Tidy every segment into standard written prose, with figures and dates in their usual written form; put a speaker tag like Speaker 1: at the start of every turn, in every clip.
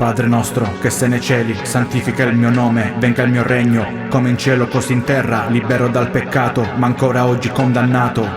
Speaker 1: Padre nostro, che sei nei cieli, santifica il mio nome, venga il mio regno, come in cielo così in terra, libero dal peccato, ma ancora oggi condannato.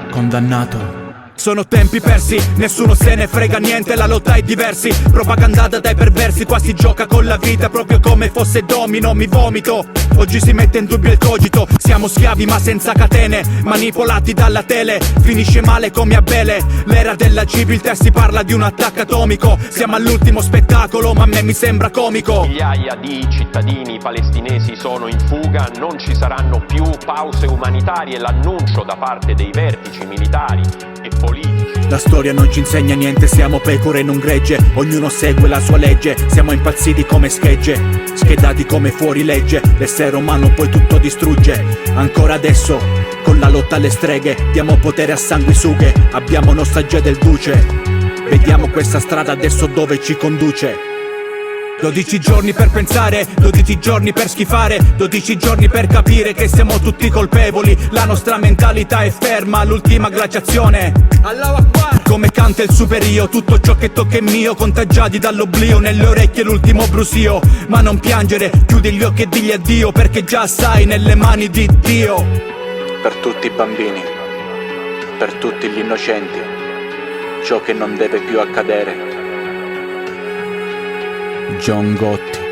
Speaker 2: Sono tempi persi, nessuno se ne frega niente, la lotta è diversi, propagandata dai perversi, qua si gioca con la vita proprio come fosse domino, mi vomito. Oggi si mette in dubbio il cogito, siamo schiavi ma senza catene, manipolati dalla tele, finisce male come Abele. L'era della civiltà, si parla di un attacco atomico, siamo all'ultimo spettacolo ma a me mi sembra comico.
Speaker 3: Migliaia di cittadini palestinesi sono in fuga, non ci saranno più pause umanitarie, l'annuncio da parte dei vertici militari e politici.
Speaker 2: La storia non ci insegna niente, siamo pecore in un gregge, ognuno segue la sua legge, siamo impazziti come schegge, schedati come fuori legge, l'essere umano poi tutto distrugge. Ancora adesso, con la lotta alle streghe, diamo potere a sanguisughe, abbiamo nostalgia del duce, vediamo questa strada adesso dove ci conduce. 12 giorni per pensare, 12 giorni per schifare, 12 giorni per capire che siamo tutti colpevoli. La nostra mentalità è ferma all'ultima glaciazione. Allahu Akbar. Come canta il superio, tutto ciò che tocca è mio, contagiati dall'oblio, nelle orecchie l'ultimo brusio. Ma non piangere, chiudi gli occhi e digli addio, perché già sai nelle mani di Dio.
Speaker 1: Per tutti i bambini, per tutti gli innocenti, ciò che non deve più accadere. John Gotti.